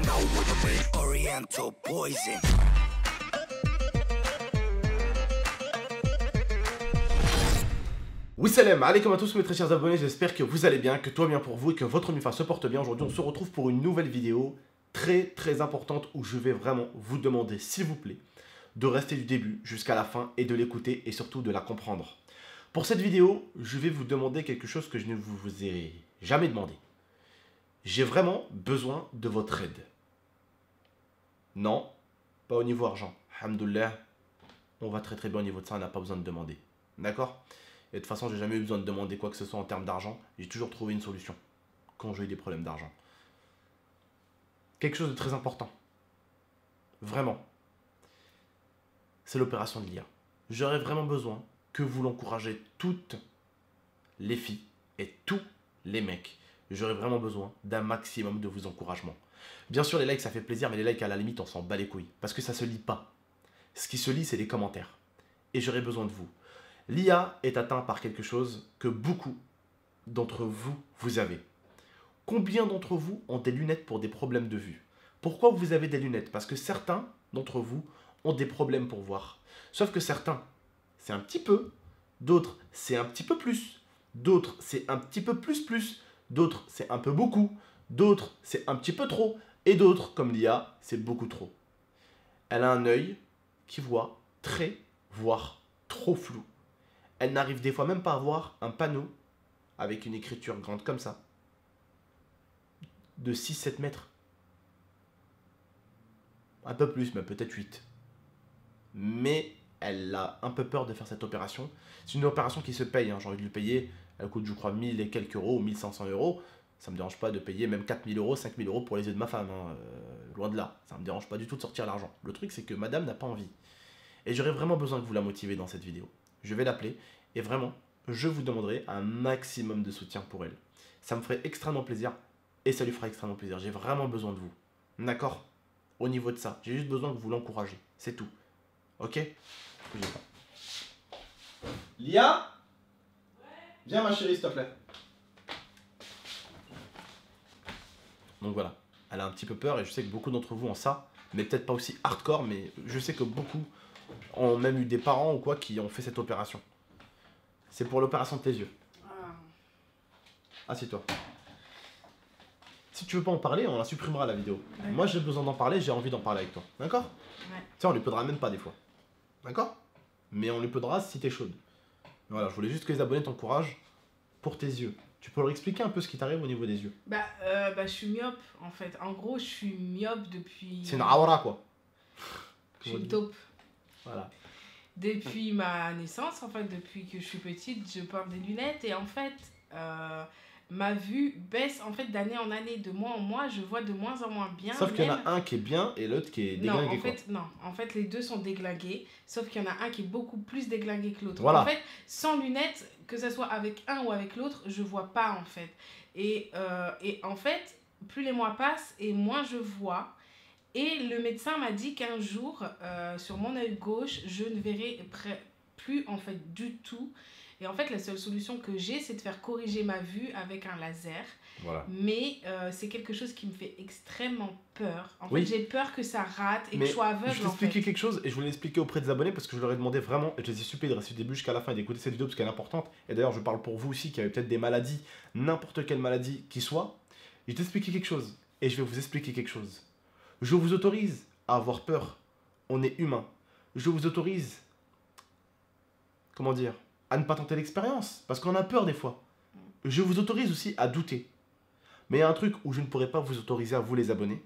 know what I mean. Oriental poison. Oui salam, alaikum à tous mes très chers abonnés, j'espère que vous allez bien, que tout va bien pour vous et que votre MIFA se porte bien. Aujourd'hui on se retrouve pour une nouvelle vidéo très importante où je vais vraiment vous demander s'il vous plaît de rester du début jusqu'à la fin et de l'écouter et surtout de la comprendre. Pour cette vidéo, je vais vous demander quelque chose que je ne vous ai jamais demandé. J'ai vraiment besoin de votre aide. Non, pas au niveau argent. Alhamdoulilah, on va très bien au niveau de ça, on n'a pas besoin de demander. D'accord ? Et de toute façon, j'ai jamais eu besoin de demander quoi que ce soit en termes d'argent. J'ai toujours trouvé une solution quand j'ai eu des problèmes d'argent. Quelque chose de très important. Vraiment. C'est l'opération de l'IA. J'aurais vraiment besoin que vous l'encouragez toutes les filles et tous les mecs. J'aurais vraiment besoin d'un maximum de vos encouragements. Bien sûr, les likes, ça fait plaisir, mais les likes, à la limite, on s'en bat les couilles. Parce que ça se lit pas. Ce qui se lit, c'est les commentaires. Et j'aurais besoin de vous. L'IA est atteint par quelque chose que beaucoup d'entre vous, vous avez. Combien d'entre vous ont des lunettes pour des problèmes de vue? Pourquoi vous avez des lunettes? Parce que certains d'entre vous ont des problèmes pour voir. Sauf que certains, c'est un petit peu. D'autres, c'est un petit peu plus. D'autres, c'est un petit peu plus. D'autres, c'est un peu beaucoup. D'autres, c'est un petit peu trop. Et d'autres, comme l'IA, c'est beaucoup trop. Elle a un œil qui voit très, voire trop flou. Elle n'arrive des fois même pas à voir un panneau avec une écriture grande comme ça, de 6-7 mètres. Un peu plus, mais peut-être 8. Mais elle a un peu peur de faire cette opération. C'est une opération qui se paye, hein. J'ai envie de le payer. Elle coûte, je crois, 1000 et quelques euros ou 1500 euros. Ça me dérange pas de payer même 4000 euros, 5000 euros pour les yeux de ma femme. Hein. Loin de là. Ça me dérange pas du tout de sortir l'argent. Le truc, c'est que madame n'a pas envie. Et j'aurais vraiment besoin que vous la motivez dans cette vidéo. Je vais l'appeler et vraiment, je vous demanderai un maximum de soutien pour elle. Ça me ferait extrêmement plaisir et ça lui fera extrêmement plaisir. J'ai vraiment besoin de vous. D'accord? Au niveau de ça, j'ai juste besoin que vous l'encouragez. C'est tout. Ok? Bougez pas. Lia? Viens ma chérie, s'il te plaît. Donc voilà, elle a un petit peu peur et je sais que beaucoup d'entre vous ont ça, mais peut-être pas aussi hardcore, mais je sais que beaucoup ont même eu des parents ou quoi qui ont fait cette opération. C'est pour l'opération de tes yeux. Assieds-toi. Si tu veux pas en parler, on la supprimera la vidéo. Moi j'ai besoin d'en parler, j'ai envie d'en parler avec toi. D'accord? Ouais. Tu sais, on lui podera même pas des fois. D'accord? Mais on lui podera si t'es chaude. Voilà, je voulais juste que les abonnés t'encouragent pour tes yeux. Tu peux leur expliquer un peu ce qui t'arrive au niveau des yeux? Je suis myope en fait. En gros, je suis myope depuis. C'est une aura quoi. Je suis taupe. Voilà. Depuis ma naissance, en fait, depuis que je suis petite, je porte des lunettes et en fait, ma vue baisse en fait d'année en année, de mois en mois, je vois de moins en moins bien. Sauf qu'il y en a un qui est bien et l'autre qui est déglingué. Non, en fait, les deux sont déglingués, sauf qu'il y en a un qui est beaucoup plus déglingué que l'autre. Voilà. En fait, sans lunettes, que ce soit avec un ou avec l'autre, je vois pas en fait. Et en fait, plus les mois passent et moins je vois. Et le médecin m'a dit qu'un jour, sur mon œil gauche, je ne verrai plus en fait du tout. Et en fait, la seule solution que j'ai, c'est de faire corriger ma vue avec un laser. Voilà. Mais c'est quelque chose qui me fait extrêmement peur. En fait, j'ai peur que ça rate et que je sois aveugle. Je vais t'expliquer quelque chose et je voulais l'expliquer auprès des abonnés parce que je leur ai demandé vraiment, et je les ai suppliés de rester du début jusqu'à la fin et d'écouter cette vidéo parce qu'elle est importante. Et d'ailleurs, je parle pour vous aussi qui avez peut-être des maladies, n'importe quelle maladie qui soit. Je vais t'expliquer quelque chose et je vais vous expliquer quelque chose. Je vous autorise à avoir peur. On est humain. Je vous autorise, comment dire, à ne pas tenter l'expérience. Parce qu'on a peur des fois. Je vous autorise aussi à douter. Mais il y a un truc où je ne pourrais pas vous autoriser à vous les abonnés.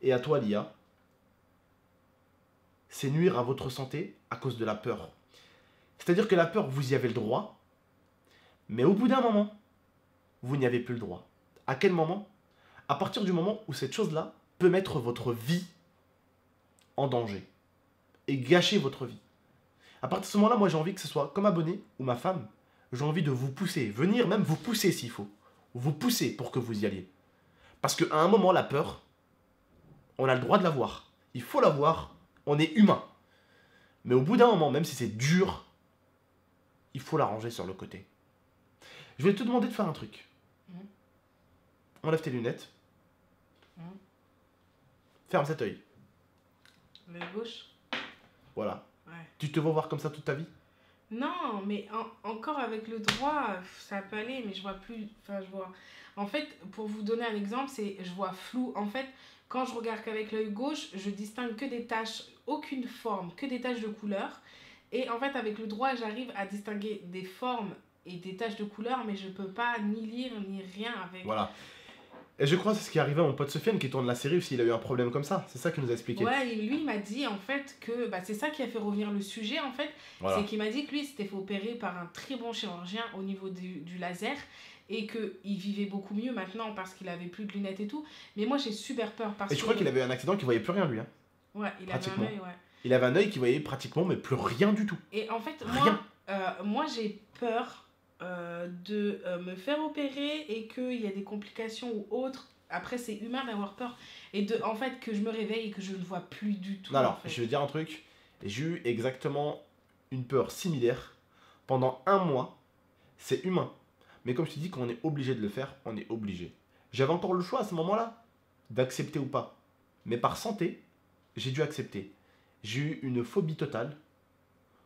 Et à toi l'IA. C'est nuire à votre santé à cause de la peur. C'est-à-dire que la peur, vous y avez le droit. Mais au bout d'un moment, vous n'y avez plus le droit. À quel moment? À partir du moment où cette chose-là peut mettre votre vie en danger et gâcher votre vie. À partir de ce moment-là, moi j'ai envie que ce soit comme abonné ou ma femme, j'ai envie de vous pousser, venir même vous pousser s'il faut, vous pousser pour que vous y alliez. Parce qu'à un moment, la peur, on a le droit de l'avoir, il faut l'avoir, on est humain. Mais au bout d'un moment, même si c'est dur, il faut la ranger sur le côté. Je vais te demander de faire un truc. Enlève tes lunettes. Ferme cet œil. L'œil gauche. Voilà. Ouais. Tu te vois voir comme ça toute ta vie? Non, mais encore avec le droit, ça peut aller, mais je vois plus. Enfin, je vois. En fait, pour vous donner un exemple, c'est je vois flou. En fait, quand je regarde qu'avec l'œil gauche, je distingue que des taches, aucune forme, que des taches de couleur. Et en fait, avec le droit, j'arrive à distinguer des formes et des taches de couleur, mais je peux pas ni lire ni rien avec. Voilà. Et je crois que c'est ce qui est arrivé à mon pote Sofiane qui tourne la série aussi, il a eu un problème comme ça. C'est ça qu'il nous a expliqué. Ouais, et lui, il m'a dit en fait que c'est ça qui a fait revenir le sujet en fait. Voilà. C'est qu'il m'a dit que lui, s'était fait opérer par un très bon chirurgien au niveau du laser et qu'il vivait beaucoup mieux maintenant parce qu'il avait plus de lunettes et tout. Mais moi, j'ai super peur parce Et je crois qu'il avait eu un accident qu'il voyait plus rien lui. Hein. Ouais, il avait un pratiquement. œil, ouais. Il avait un œil qui voyait pratiquement mais plus rien du tout. Et en fait, Rien. moi j'ai peur de me faire opérer et qu'il y a des complications ou autres. Après, c'est humain d'avoir peur. Et en fait, que je me réveille et que je ne vois plus du tout. Non, alors, en fait. je vais dire un truc. J'ai eu exactement une peur similaire pendant 1 mois. C'est humain. Mais comme je te dis, quand on est obligé de le faire, on est obligé. J'avais encore le choix à ce moment-là d'accepter ou pas. Mais par santé, j'ai dû accepter. J'ai eu une phobie totale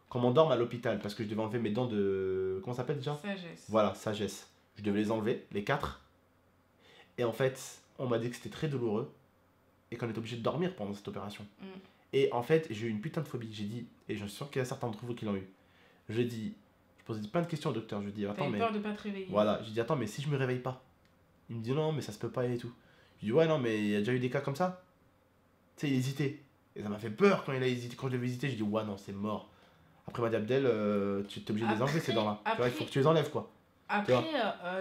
quand on m'endorme à l'hôpital parce que je devais enlever mes dents de... Comment ça s'appelle déjà? Sagesse. Voilà, sagesse. Je devais les enlever, les 4. Et en fait, on m'a dit que c'était très douloureux et qu'on était obligé de dormir pendant cette opération. Et en fait, j'ai eu une putain de phobie. J'ai dit, et je suis sûr qu'il y a certains d'entre vous qui l'ont eu. Je posais plein de questions au docteur. Je lui dis, T'as attends, eu mais... peur de pas te réveiller. Voilà, je dis, attends, mais si je me réveille pas? Il me dit, non, mais ça se peut pas et tout. Je dis, ouais, non, mais il y a déjà eu des cas comme ça. Tu sais, il hésitait. Et ça m'a fait peur quand il a hésité. Quand je devais hésiter, je dis, ouais, non, c'est mort. Après, il m'a dit, Abdel, tu es obligé de les enlever ces dents-là. Tu vois, il faut que tu les enlèves, quoi. Après,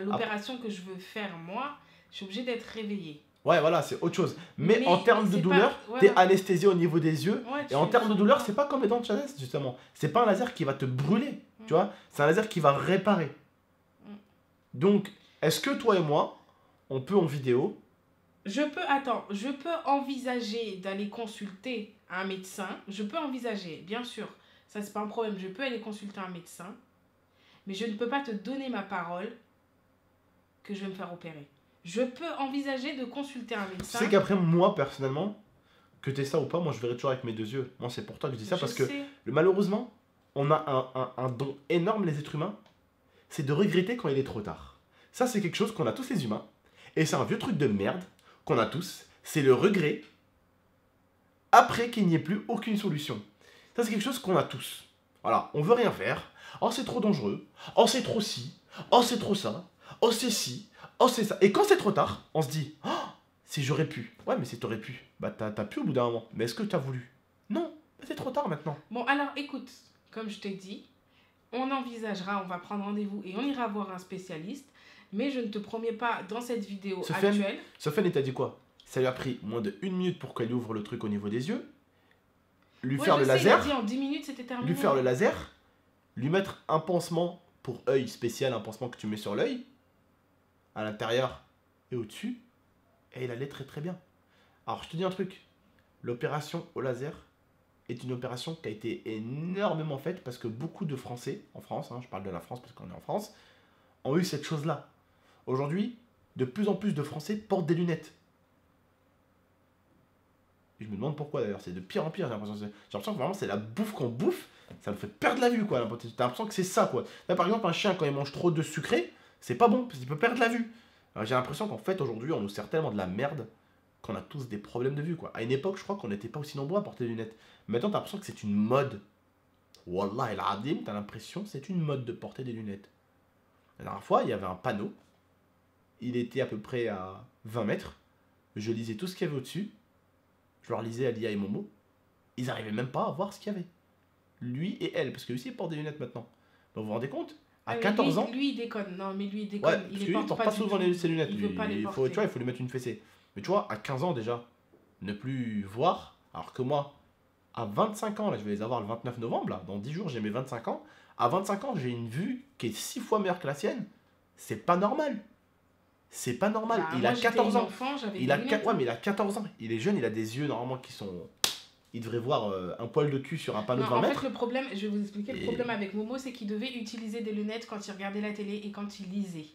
l'opération que je veux faire, moi, je suis obligée d'être réveillée. Ouais, voilà, c'est autre chose. Mais en termes de c'est douleur, pas- voilà. t'es anesthésié au niveau des yeux. Ouais, Et en termes de douleur, c'est pas comme les dents de sagesse, justement. C'est pas un laser qui va te brûler, tu vois. C'est un laser qui va réparer. Donc, est-ce que toi et moi, on peut en vidéo... je peux envisager d'aller consulter un médecin. Je peux envisager, bien sûr. Ça, c'est pas un problème. Je peux aller consulter un médecin. Mais je ne peux pas te donner ma parole que je vais me faire opérer. Je peux envisager de consulter un médecin. Tu sais qu'après, moi, personnellement, que t'aies ça ou pas, moi, je verrai toujours avec mes 2 yeux. Moi, c'est pour toi que je dis ça, parce que malheureusement, on a un don énorme, les êtres humains, c'est de regretter quand il est trop tard. Ça, c'est quelque chose qu'on a tous les humains. Et c'est un vieux truc de merde qu'on a tous. C'est le regret après qu'il n'y ait plus aucune solution. Ça, c'est quelque chose qu'on a tous. Voilà, on veut rien faire. Oh, c'est trop dangereux. Oh, c'est trop ci. Oh, c'est trop ça. Oh, c'est ci. Oh, c'est ça. Et quand c'est trop tard, on se dit, oh, si j'aurais pu. Ouais, mais si t'aurais pu. Bah, t'as pu au bout d'un moment. Mais est-ce que t'as voulu? Non. Bah, c'est trop tard maintenant. Bon, alors, écoute, comme je t'ai dit, on envisagera, on va prendre rendez-vous et on ira voir un spécialiste. Mais je ne te promets pas dans cette vidéo actuelle. Sofiane, il t'a dit quoi? Ça lui a pris moins de 1 minute pour qu'elle ouvre le truc au niveau des yeux. Lui faire le laser. Il a dit en 10 minutes, c'était terminé. Lui faire le laser. Lui mettre un pansement pour œil spécial, un pansement que tu mets sur l'œil. À l'intérieur et au-dessus. Et il allait très très bien. Alors, je te dis un truc. L'opération au laser est une opération qui a été énormément faite parce que beaucoup de Français, en France, je parle de la France parce qu'on est en France, ont eu cette chose-là. Aujourd'hui, de plus en plus de Français portent des lunettes. Et je me demande pourquoi d'ailleurs, c'est de pire en pire, j'ai l'impression que vraiment c'est la bouffe qu'on bouffe, ça me fait perdre la vue quoi. T'as l'impression que c'est ça quoi. Là par exemple, un chien quand il mange trop de sucré, c'est pas bon, parce qu'il peut perdre la vue. Alors, j'ai l'impression qu'en fait aujourd'hui, on nous sert tellement de la merde qu'on a tous des problèmes de vue quoi. À une époque, je crois qu'on n'était pas aussi nombreux à porter des lunettes. Maintenant, t'as l'impression que c'est une mode. Wallah el Adim, t'as l'impression que c'est une mode de porter des lunettes. La dernière fois, il y avait un panneau. Il était à peu près à 20 mètres. Je lisais tout ce qu'il y avait au-dessus. Je leur lisais Alia et Momo. Ils n'arrivaient même pas à voir ce qu'il y avait. Lui et elle, parce que lui aussi il porte des lunettes maintenant. Donc vous vous rendez compte? À 14 ans... Lui il déconne. Non mais lui il déconne. Ouais, parce que lui il porte pas souvent ses lunettes. Il veut pas les porter. Tu vois, il faut lui mettre une fessée. Mais tu vois, à 15 ans déjà, ne plus voir, alors que moi, à 25 ans, là je vais les avoir le 29 novembre, là, dans 10 jours j'ai mes 25 ans. À 25 ans, j'ai une vue qui est 6 fois meilleure que la sienne. C'est pas normal. C'est pas normal. Bah, il moi, a 14 ans. Enfant, il a ouais, mais il a 14 ans. Il est jeune, il a des yeux normalement qui sont... Il devrait voir un poil de cul sur un panneau de 20 mètres. En fait, le problème, je vais vous expliquer, le problème avec Momo, c'est qu'il devait utiliser des lunettes quand il regardait la télé et quand il lisait.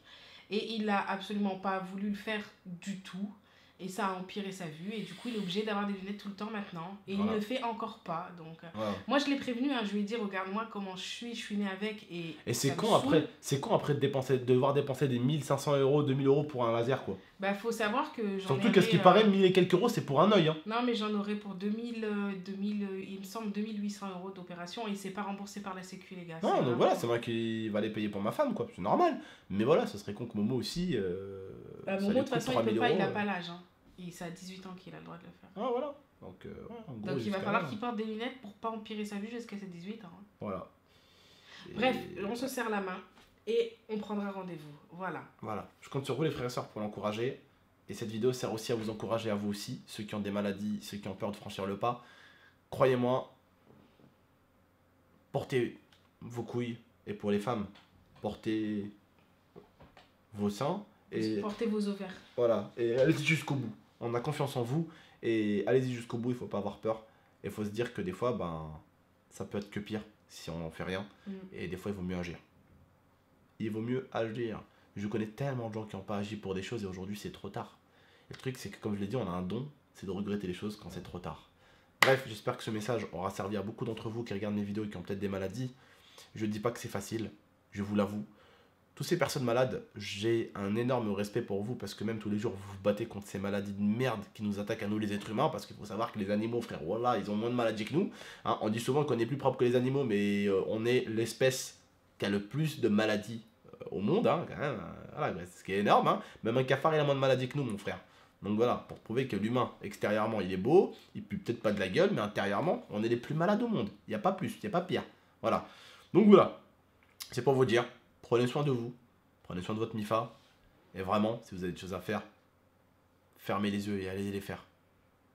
Et il n'a absolument pas voulu le faire du tout. Et ça a empiré sa vue. Et du coup, il est obligé d'avoir des lunettes tout le temps maintenant. Et Voilà. il ne le fait encore pas. Donc, Voilà. moi, je l'ai prévenu. Hein, je lui ai dit, regarde-moi comment je suis né avec. Et c'est ça me con saoule. après, de devoir dépenser des 1500 euros, 2000 euros pour un laser quoi. Bah, faut savoir que j'en Surtout que ce qui paraît, 1000 et quelques euros, c'est pour un œil. Hein. Non, mais j'en aurais pour 2000, il me semble 2800 euros d'opération. Et c'est pas remboursé par la Sécu, les gars. Non, C'est donc vraiment- voilà, c'est moi qui va les payer pour ma femme quoi, c'est normal. Mais voilà, ce serait con que Momo aussi. Bah, ça Momo, lui de toute coûte façon, 3000 il peut pas, il a euros, pas l'âge. Hein. C'est à 18 ans qu'il a le droit de le faire. Ah voilà. Donc, ouais, en gros, Donc il va jusqu'à falloir là, qu'il porte des lunettes pour pas empirer sa vue jusqu'à ses 18 ans. Hein. Voilà. Et- Bref, on se serre la main et on prendra rendez-vous. Voilà. Voilà, je compte sur vous les frères et sœurs pour l'encourager. Et cette vidéo sert aussi à vous encourager à vous aussi, ceux qui ont des maladies, ceux qui ont peur de franchir le pas. Croyez-moi, portez vos couilles. Et pour les femmes, portez vos seins. Et Portez vos ovaires. voilà, et allez-y jusqu'au bout. On a confiance en vous. Et allez-y jusqu'au bout, il faut pas avoir peur. Et il faut se dire que des fois, ça peut être que pire si on n'en fait rien. Et des fois, il vaut mieux agir. Il vaut mieux agir. Je connais tellement de gens qui n'ont pas agi pour des choses et aujourd'hui, c'est trop tard. Et le truc, c'est que comme je l'ai dit, on a un don, c'est de regretter les choses quand c'est trop tard. Bref, j'espère que ce message aura servi à beaucoup d'entre vous qui regardent mes vidéos et qui ont peut-être des maladies. Je ne dis pas que c'est facile, je vous l'avoue. Toutes ces personnes malades, j'ai un énorme respect pour vous parce que même tous les jours, vous vous battez contre ces maladies de merde qui nous attaquent à nous les êtres humains parce qu'il faut savoir que les animaux, frère, voilà, ils ont moins de maladies que nous. Hein, on dit souvent qu'on est plus propre que les animaux, mais on est l'espèce qui a le plus de maladies au monde, hein, quand même, voilà, ce qui est énorme. Hein. Même un cafard, il a moins de maladies que nous, mon frère. Donc voilà, pour prouver que l'humain, extérieurement, il est beau, il pue peut-être pas de la gueule, mais intérieurement, on est les plus malades au monde. Il n'y a pas plus, il n'y a pas pire. Voilà. Donc voilà, c'est pour vous dire, prenez soin de vous, prenez soin de votre MIFA, et vraiment, si vous avez des choses à faire, fermez les yeux et allez les faire.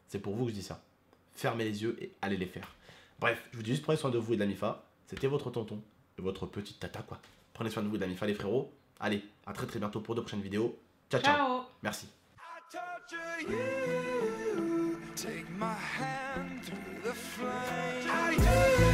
C'est pour vous que je dis ça. Fermez les yeux et allez les faire. Bref, je vous dis juste prenez soin de vous et de la MIFA. C'était votre tonton et votre petite tata, quoi. Prenez soin de vous et de la MIFA, les frérots. Allez, à très très bientôt pour de prochaines vidéos. Ciao, ciao. Ciao. Merci. I torture you. Take my hand through the flame.